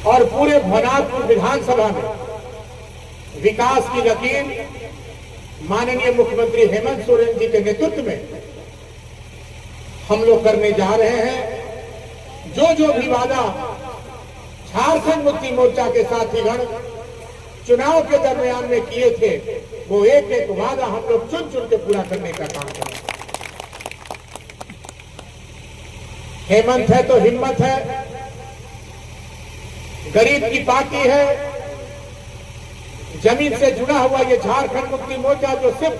और पूरे भवनाथपुर विधानसभा में विकास की लकीर माननीय मुख्यमंत्री हेमंत सोरेन जी के नेतृत्व में हम लोग करने जा रहे हैं। जो जो भी वादा झारखंड मुक्ति मोर्चा के साथीगण चुनाव के दरमियान में किए थे, वो एक एक वादा हम लोग चुन चुन के पूरा करने का काम करें। हेमंत है तो हिम्मत है, गरीब की पार्टी है, जमीन से जुड़ा हुआ ये झारखंड मुक्ति मोर्चा जो सिर्फ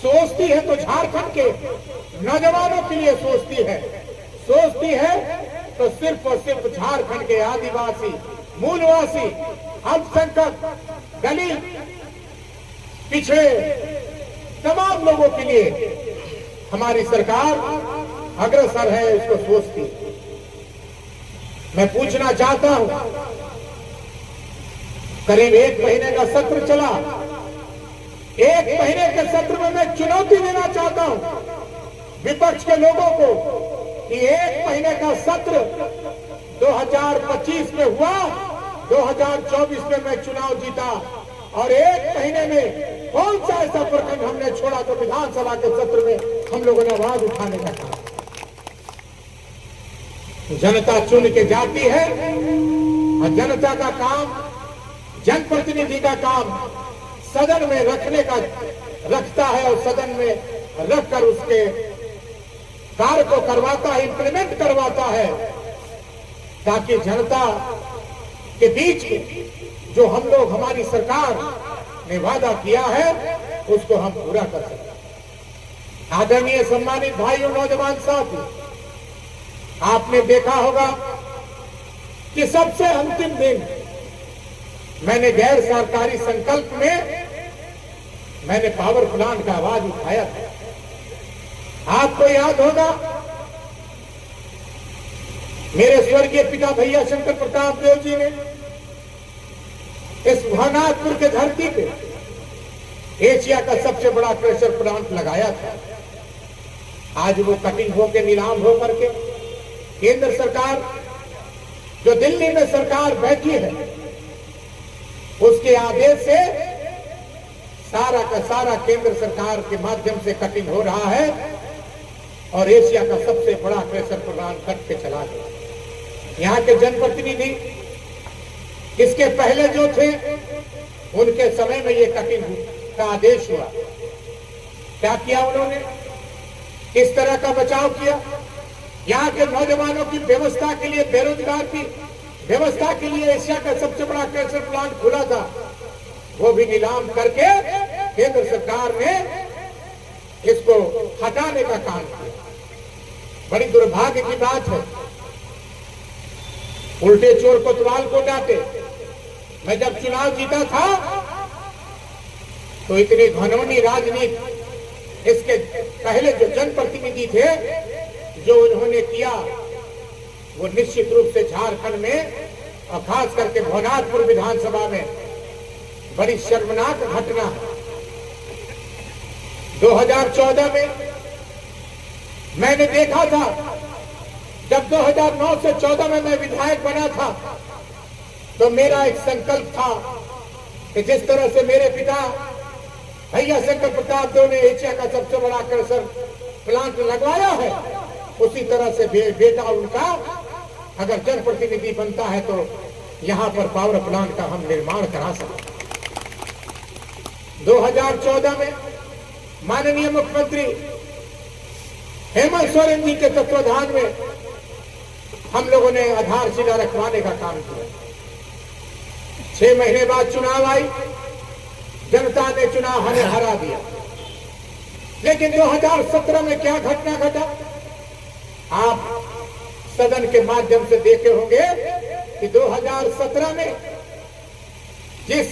सोचती है तो झारखंड के नौजवानों के लिए सोचती है तो सिर्फ और सिर्फ झारखंड के आदिवासी, मूलवासी, अल्पसंख्यक, दलित, पिछड़े तमाम लोगों के लिए हमारी सरकार अग्रसर है, इसको सोचती है। मैं पूछना चाहता हूं, करीब 1 महीने का सत्र चला, 1 महीने के सत्र में मैं चुनौती देना चाहता हूं विपक्ष के लोगों को कि 1 महीने का सत्र 2025 में हुआ, 2024 में मैं चुनाव जीता और 1 महीने में कौन सा ऐसा प्रखंड हमने छोड़ा तो विधानसभा के सत्र में हम लोगों ने आवाज उठाने का काम। जनता चुन के जाती है और जनता का काम, जनप्रतिनिधि का काम सदन में रखने का रखता है और सदन में रखकर उसके कार्य को करवाता है, इंप्लीमेंट करवाता है, ताकि जनता के बीच में जो हम लोग, हमारी सरकार ने वादा किया है उसको हम पूरा कर सकें। आदरणीय सम्मानित भाइयों, नौजवान साथी, आपने देखा होगा कि सबसे अंतिम दिन मैंने गैर सरकारी संकल्प में मैंने पावर प्लांट का आवाज उठाया था। आपको याद होगा मेरे स्वर्गीय पिता भैया शंकर प्रताप देव जी ने इस भवनाथपुर के धरती पे एशिया का सबसे बड़ा प्रेशर प्लांट लगाया था। आज वो कटिंग होकर नीलाम हो करके केंद्र सरकार, जो दिल्ली में सरकार बैठी है, उसके आदेश से सारा का सारा केंद्र सरकार के माध्यम से कटिंग हो रहा है और एशिया का सबसे बड़ा प्रेशर प्लांट कट के चला गया। यहाँ के जनप्रतिनिधि इसके पहले जो थे उनके समय में ये कटिंग का आदेश हुआ। क्या किया उन्होंने, किस तरह का बचाव किया? यहाँ के नौजवानों की व्यवस्था के लिए, बेरोजगार की व्यवस्था के लिए एशिया का सबसे बड़ा प्रेशर प्लांट खुला था, वो भी नीलाम करके केंद्र सरकार ने इसको हटाने का काम किया। बड़ी दुर्भाग्य की बात है, उल्टे चोर कोतवाल को डांटे। मैं जब चुनाव जीता था तो इतनी घनौनी राजनीति इसके पहले जो जनप्रतिनिधि थे जो उन्होंने किया, वो निश्चित रूप से झारखंड में और खास करके भवनाथपुर विधानसभा में बड़ी शर्मनाक घटना है। 2014 में मैंने देखा था, जब 2009 से 14 में मैं विधायक बना था, तो मेरा एक संकल्प था कि जिस तरह से मेरे पिता भैया शंकर प्रताप देव ने एशिया का सबसे बड़ा प्रेशर प्लांट लगवाया है, उसी तरह से बेटा उनका अगर जनप्रतिनिधि बनता है तो यहां पर पावर प्लांट का हम निर्माण करा सकते। 2014 में माननीय मुख्यमंत्री हेमंत सोरेन जी के तत्वाधान में हम लोगों ने आधारशिला रखवाने का काम किया। 6 महीने बाद चुनाव आई, जनता ने चुनाव हमें हरा दिया। लेकिन 2017 में क्या घटना घटा, आप सदन के माध्यम से देखे होंगे कि 2017 में जिस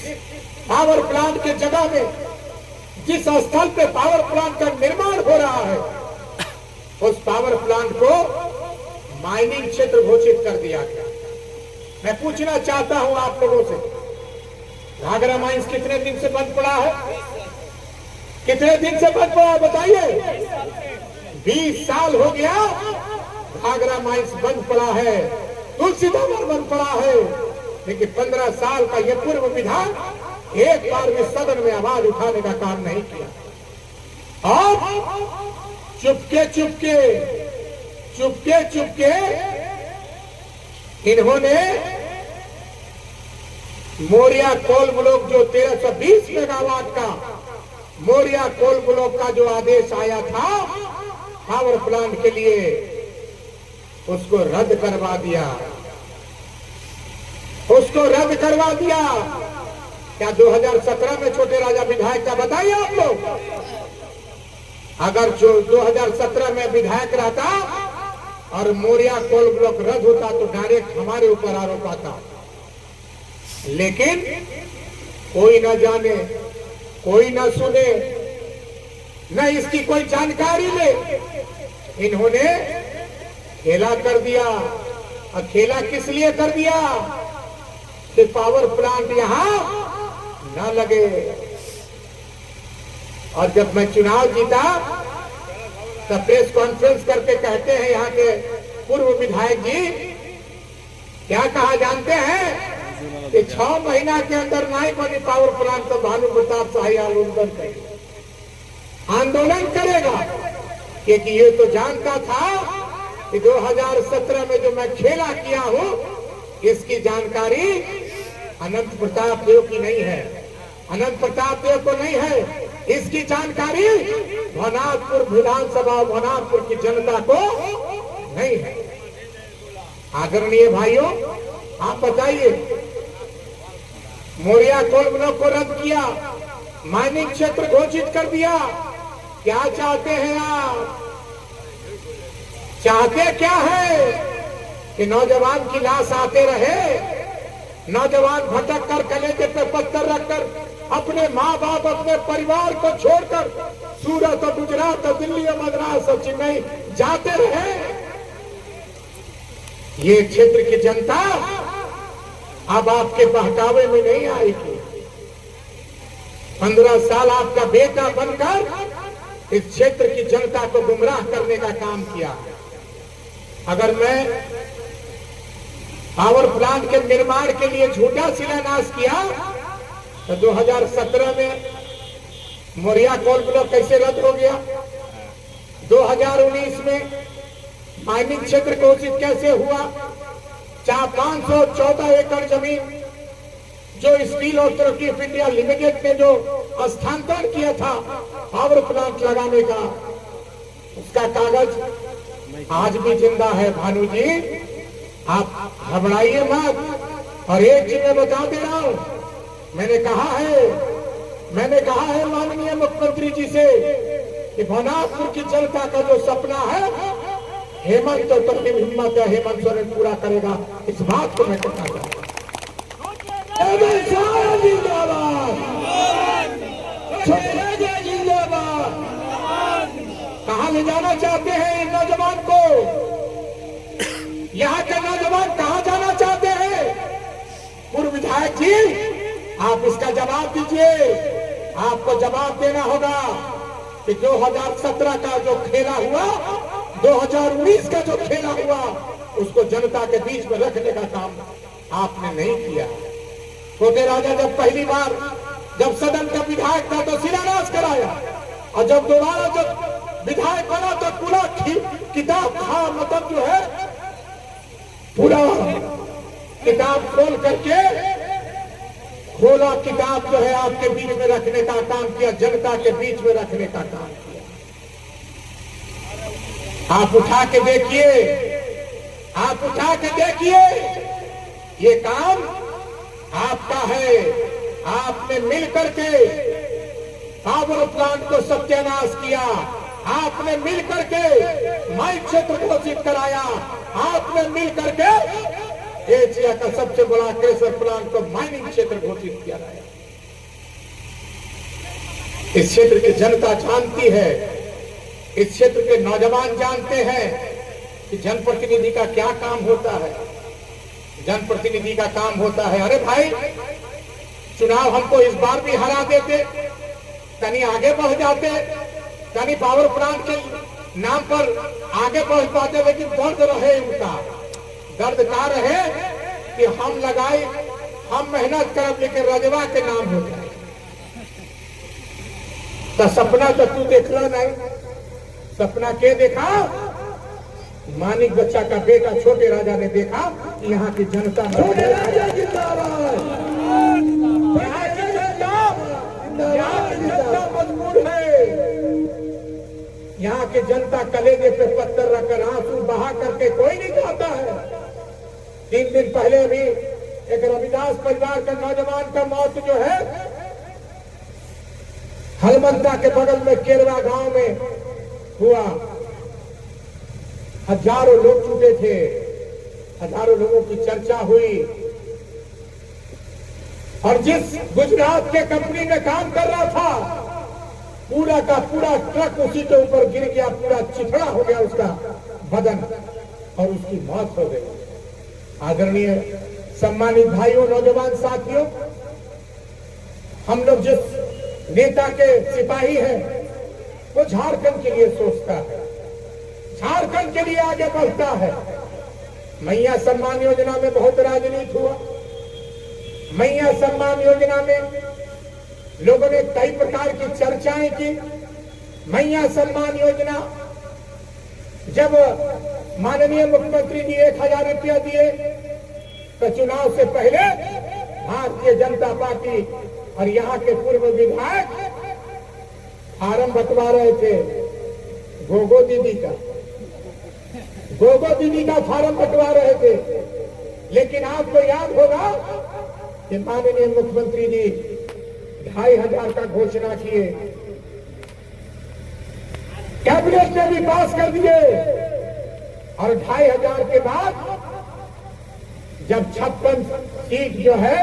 पावर प्लांट के जगह में, जिस स्थल पे पावर प्लांट का निर्माण हो रहा है, उस पावर प्लांट को माइनिंग क्षेत्र घोषित कर दिया गया। मैं पूछना चाहता हूं आप लोगों से, घाघरा माइंस कितने दिन से बंद पड़ा है? कितने दिन से बंद पड़ा बताइए? 20 साल हो गया घाघरा माइंस बंद पड़ा है, तुलसीधार बंद पड़ा है, लेकिन 15 साल का ये पूर्व विधायक एक बार भी सदन में आवाज उठाने का काम नहीं किया और चुपके चुपके चुपके चुपके इन्होंने मोरिया कोल ब्लॉक जो 1320 मेगावाट का मोरिया कोल ब्लॉक का जो आदेश आया था पावर प्लांट के लिए उसको रद्द करवा दिया, उसको रद्द करवा दिया। क्या 2017 में छोटे राजा विधायक का बताइए आप लोग? अगर जो 2017 में विधायक रहता और मोरिया कोल ब्लॉक रद्द होता तो डायरेक्ट हमारे ऊपर आरोप आता, लेकिन कोई न जाने, कोई न सुने, न इसकी कोई जानकारी ले, इन्होंने खेला कर दिया। और खेला किस लिए कर दिया कि पावर प्लांट यहां न लगे। और जब मैं चुनाव जीता तब प्रेस कॉन्फ्रेंस करके कहते हैं यहाँ के पूर्व विधायक जी, क्या कहा जानते हैं कि 6 महीना के अंदर नहीं बनी पावर प्लांट तो भानु प्रताप शाही आंदोलन करेगा, क्योंकि ये तो जानता था कि 2017 में जो मैं खेला किया हूं इसकी जानकारी अनंत प्रताप देव की नहीं है, अनंत प्रताप देव को नहीं है, इसकी जानकारी भवनाथपुर विधानसभा भवनाथपुर की जनता को नहीं है। आदरणीय भाइयों, आप बताइए, मोरिया कोल ब्लॉक को रद्द किया, माइनिंग क्षेत्र घोषित कर दिया, क्या चाहते हैं आप? चाहते क्या है कि नौजवान की लाश आते रहे, नौजवान भटक कर कलेजे पे पत्थर रखकर अपने माँ बाप अपने परिवार को छोड़कर सूरत और गुजरात और दिल्ली और मद्रास और चेन्नई जाते रहे। ये क्षेत्र की जनता अब आपके बहकावे में नहीं आएगी। 15 साल आपका बेटा बनकर इस क्षेत्र की जनता को गुमराह करने का काम किया। अगर मैं पावर प्लांट के निर्माण के लिए झूठा शिलान्यास किया तो 2017 में मोरिया कोल ब्लॉक कैसे रद्द हो गया? 2019 में माइनिंग क्षेत्र घोषित कैसे हुआ? 514 एकड़ जमीन जो steel authority of India limited ने जो हस्तांतरण किया था पावर प्लांट लगाने का, उसका कागज आज भी जिंदा है। भानु जी, आप घबराइए मत। और एक चीज मैं बता दे रहा हूं, मैंने कहा है माननीय मुख्यमंत्री जी से कि भवनाथपुर की जनता का जो सपना है हेमंत तो हिम्मत है, हेमंत सोरेन पूरा करेगा, इस बात को मैं कहना चाहता हूं। जिंदाबाद। कहां ले जाना चाहते हैं इन नौजवान को? यहाँ के नौजवान कहां जाना चाहते हैं? पूर्व विधायक जी, आप इसका जवाब दीजिए। आपको जवाब देना होगा कि 2017 का जो खेला हुआ, 2019 का जो खेला हुआ, उसको जनता के बीच में रखने का काम आपने नहीं किया। छोटे राजा जब पहली बार जब सदन का विधायक था तो शिलान्यास कराया, और जब दोबारा जब विधायक बना तो पूरा किताब था, मतलब जो है पूरा किताब खोल करके खोला किताब जो है आपके बीच में रखने का काम किया, जनता के बीच में रखने का काम किया। आप उठा के देखिए, आप उठा के देखिए, ये काम आपका है। आपने मिलकर के पावर प्लांट को सत्यानाश किया, आपने मिलकर के माइनिंग क्षेत्र घोषित कराया, आपने मिलकर के एशिया का सबसे बड़ा क्रेशर प्लांट को माइनिंग क्षेत्र घोषित किया है। इस क्षेत्र की जनता जानती है, इस क्षेत्र के नौजवान जानते हैं कि जनप्रतिनिधि का क्या काम होता है। जनप्रतिनिधि का काम होता है, अरे भाई चुनाव हमको इस बार भी हरा देते, कहीं आगे बढ़ जाते, कहीं पावर प्लांट के नाम पर आगे बढ़ पाते, लेकिन दर्द रहे उनका, दर्द का रहे कि हम लगाए हम मेहनत करब लेकिन रजवा के नाम हो जाए। तो सपना तो तू देखला नहीं, सपना के देखा? मानिक बच्चा का बेटा छोटे राजा ने देखा कि यहाँ की जनता छोटे राजा जिंदाबाद, जनता मजबूर है। यहाँ की जनता कलेजे पे पत्थर रखकर आंसू बहा करके कोई नहीं जाता है। 3 दिन पहले भी एक रविदास परिवार का नौजवान का मौत जो है हलमंता के बगल में केरवा गांव में हुआ। हजारों लोग छूटे थे, हजारों लोगों की चर्चा हुई और जिस गुजरात के कंपनी में काम कर रहा था पूरा का पूरा ट्रक उसी के ऊपर गिर गया, पूरा चिथड़ा हो गया उसका बदन और उसकी मौत हो गई। आदरणीय सम्मानित भाइयों, नौजवान साथियों, हम लोग जिस नेता के सिपाही हैं वो झारखंड के लिए सोचता है, झारखंड के लिए आगे बढ़ता है। मैया सम्मान योजना में बहुत राजनीति हुआ। मैया सम्मान योजना में लोगों ने कई प्रकार की चर्चाएं की। मैया सम्मान योजना जब माननीय मुख्यमंत्री जी 1000 रुपया दिए तो चुनाव से पहले भारतीय जनता पार्टी और यहाँ के पूर्व विधायक फार्म बंटवा रहे थे गोगो दीदी का, गोगो दीदी का फार्म बंटवा रहे थे। लेकिन आपको याद होगा कि माननीय मुख्यमंत्री जी 2500 का घोषणा किए, कैबिनेट ने भी पास कर दिए और 2500 के बाद जब 56 सीट जो है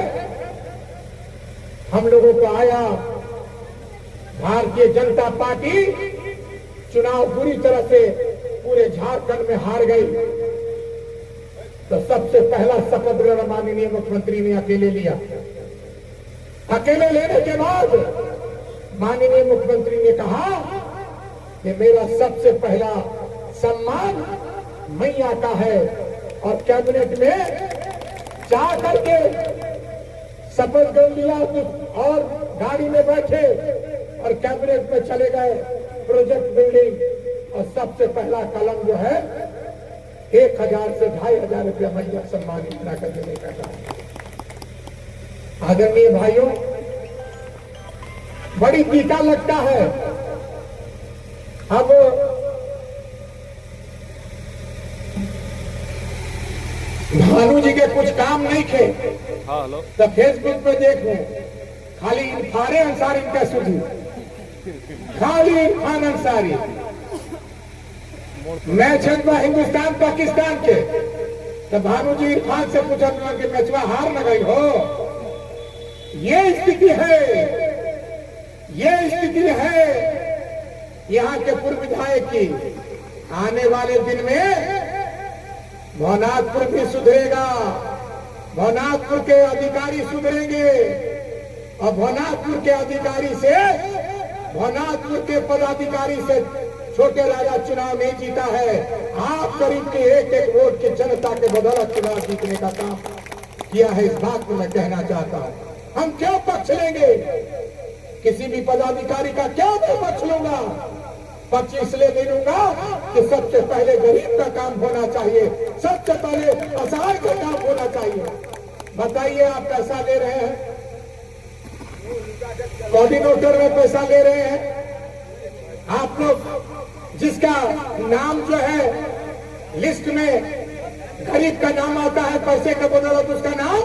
हम लोगों को आया, भारतीय जनता पार्टी चुनाव पूरी तरह से पूरे झारखंड में हार गई। तो सबसे पहला शपथ ग्रहण माननीय मुख्यमंत्री ने अकेले लिया। अकेले लेने के बाद माननीय मुख्यमंत्री ने कहा कि मेरा सबसे पहला सम्मान मैया का है और कैबिनेट में जा करके शपथ ग्रहण लिया और गाड़ी में बैठे और कैबिनेट में चले गए प्रोजेक्ट बिल्डिंग और सबसे पहला कलम जो है 1000 से 2500 रुपया मैया सम्मान योजना का देने का काम। आदरणीय भाइयों, बड़ी टीका लगता है। अब भानु जी के कुछ काम नहीं थे तो फेसबुक पे देखो खाली इरफान अंसारी का सुधी, खाली इरफान अंसारी मैच है हिंदुस्तान पाकिस्तान के। तो भानु जी इरफान से पूछा कि मैचवा हार न गई हो। ये स्थिति है, ये स्थिति है यहाँ के पूर्व विधायक की। आने वाले दिन में भवनाथपुर भी सुधरेगा, भवनाथपुर के अधिकारी सुधरेंगे और भवनाथपुर के अधिकारी से, भवनाथपुर के पदाधिकारी से छोटे राजा चुनाव नहीं जीता है। आप करीब के एक वोट की जनता के बदौलत चुनाव जीतने का काम किया है। इस बात को मैं कहना चाहता हूं। हम क्यों पक्ष लेंगे? किसी भी पदाधिकारी का क्यों मैं पक्ष लूंगा? पक्ष इसलिए नहीं लूंगा कि सबसे पहले गरीब का काम होना चाहिए, सबसे पहले असहाय का काम होना चाहिए। बताइए, आप पैसा ले रहे हैं, कोऑर्डिनेटर में पैसा ले रहे हैं, आप लोग जिसका नाम जो है लिस्ट में गरीब का नाम आता है, पैसे का बदौलत उसका नाम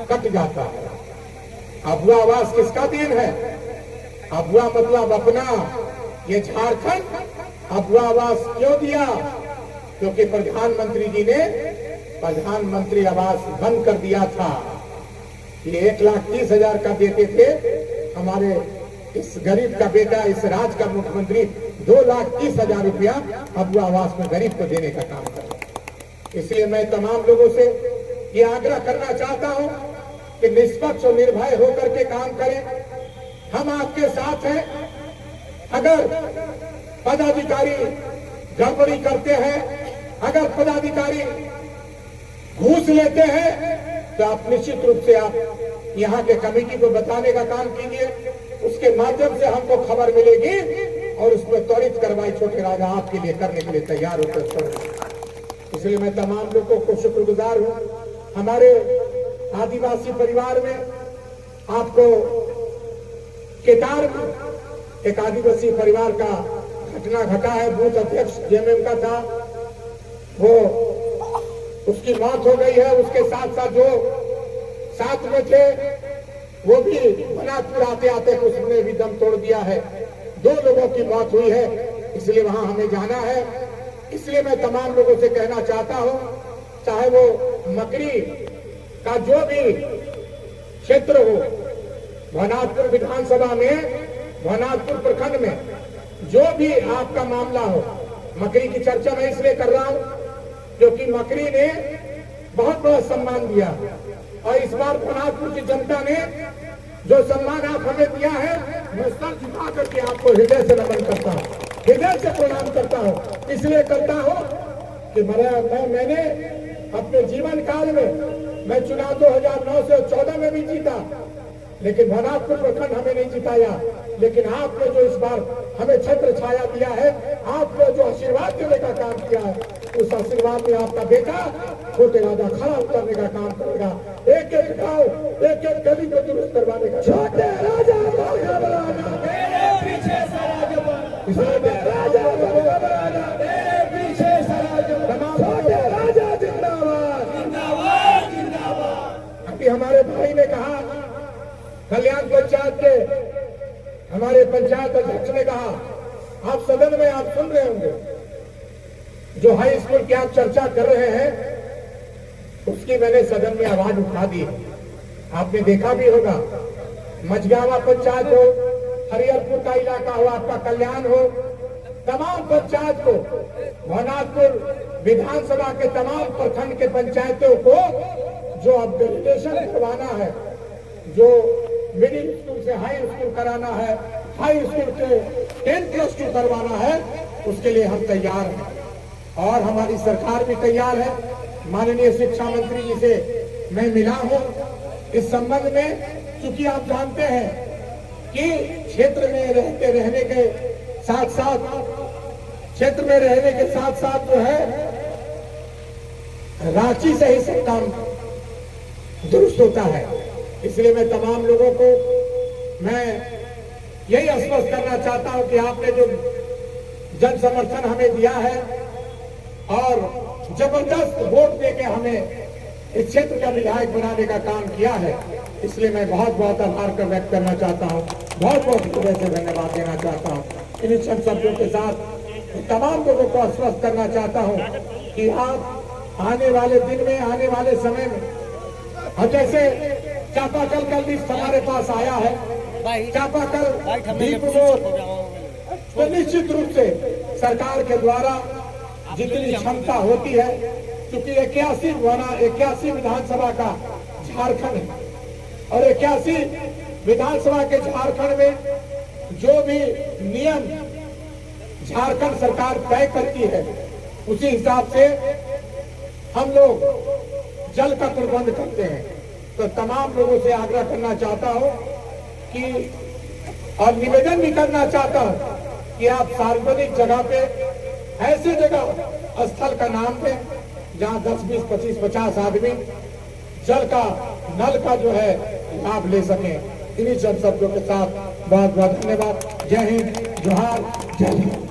कट जाता है। अबुआ आवास किसका देन है? अबुआ मतलब अपना। ये झारखंड अबुआ आवास क्यों दिया? क्योंकि प्रधानमंत्री जी ने प्रधानमंत्री आवास बंद कर दिया था। ये 1,30,000 का देते थे, हमारे इस गरीब का बेटा, इस राज्य का मुख्यमंत्री 2,30,000 रुपया अबुआ आवास में गरीब को देने का काम कर रहा है। इसलिए मैं तमाम लोगों से ये आग्रह करना चाहता हूं कि निष्पक्ष और निर्भय होकर के काम करें। हम आपके साथ हैं। अगर पदाधिकारी गड़बड़ी करते हैं, अगर पदाधिकारी घूस लेते हैं तो आप निश्चित रूप से आप यहाँ के कमेटी को बताने का काम कीजिए, उसके माध्यम से हमको खबर मिलेगी और उसमें त्वरित कार्रवाई छोटे राजा आपके लिए करने के लिए तैयार होकर। इसलिए मैं तमाम लोगों को शुक्रगुजार हूँ। हमारे आदिवासी परिवार में आपको केदार में एक आदिवासी परिवार का घटना घटा है, बूथ अध्यक्ष जेएमएम का था, वो उसकी मौत हो गई है। उसके साथ साथ जो साथ में थे वो भी बनापुर आते आते उसने भी दम तोड़ दिया है। 2 लोगों की मौत हुई है, इसलिए वहां हमें जाना है। इसलिए मैं तमाम लोगों से कहना चाहता हूं, चाहे वो मकरी का जो भी क्षेत्र हो, भवनाथपुर विधानसभा में, भवनाथपुर प्रखंड में जो भी आपका मामला हो, मकरी की चर्चा मैं इसलिए कर रहा हूं क्योंकि मकरी ने बहुत बड़ा सम्मान दिया और इस बार भवनाथपुर की जनता ने जो सम्मान आप हमें दिया है, मैं सर झुका करके आपको हृदय से नमन करता हूँ, हृदय से प्रणाम करता हूँ। इसलिए करता हूँ कि मैंने अपने जीवन काल में मैं चुनाव 2009 से 14 में भी जीता, लेकिन भवनाथपुर प्रखंड हमें नहीं जिताया। लेकिन आपने जो इस बार हमें छत्र छाया दिया है, आपने जो आशीर्वाद देने का काम किया है, उस आशीर्वाद में आपका बेटा छोटे राजा खड़ा उतरने का काम करेगा। एक एक गांव, एक एक गली को दुरुस्त करवाने का। छोटे राजा अभी हमारे भाई ने कहा, कल्याण पंचायत के हमारे पंचायत अध्यक्ष ने कहा, आप सदन में आप सुन रहे होंगे जो हाई स्कूल की आप चर्चा कर रहे हैं, उसकी मैंने सदन में आवाज उठा दी। आपने देखा भी होगा, मझगावा पंचायत हो, हरिहरपुर का इलाका हो, आपका कल्याण हो, तमाम पंचायत को, भवनाथपुर विधानसभा के तमाम प्रखंड के पंचायतों को जो अपग्रेडेशन करवाना है, जो मिडिल स्कूल से हाई स्कूल कराना है, हाई स्कूल से 10+2 करवाना है, उसके लिए हम तैयार हैं और हमारी सरकार भी तैयार है। माननीय शिक्षा मंत्री जी से मैं मिला हूं इस संबंध में, क्योंकि आप जानते हैं कि क्षेत्र में रहने के साथ साथ जो है रांची से ही सब काम दुरुस्त होता है। इसलिए मैं तमाम लोगों को मैं यही आश्वस्त करना चाहता हूं कि आपने जो जन समर्थन हमें दिया है और जबरदस्त वोट देके हमें इस क्षेत्र का विधायक बनाने का काम किया है, इसलिए मैं बहुत बहुत आभार व्यक्त करना चाहता हूं, बहुत बहुत हृदय से धन्यवाद देना चाहता हूं। इन सब शब्दों के साथ तमाम लोगों को आश्वस्त करना चाहता हूं कि आप आने वाले दिन में, आने वाले समय में, और जैसे चापाकल का लिस्ट हमारे पास आया है, चापाकल दीप रोड, तो निश्चित रूप से सरकार के द्वारा जितनी क्षमता होती है, क्योंकि 81 विधानसभा का झारखंड है और 81 विधानसभा के झारखंड में जो भी नियम झारखंड सरकार तय करती है, उसी हिसाब से हम लोग जल का प्रबंध करते हैं। तो तमाम लोगों से आग्रह करना चाहता हूं कि और निवेदन भी करना चाहता हूं कि आप सार्वजनिक जगह पे ऐसे जगह स्थल का नाम दें जहां 10, 20, 25, 50 आदमी जल का नल का जो है लाभ ले सकें। इन्हीं सब शब्दों के साथ बहुत बहुत धन्यवाद। जय हिंद, जोहार, जय हिंद।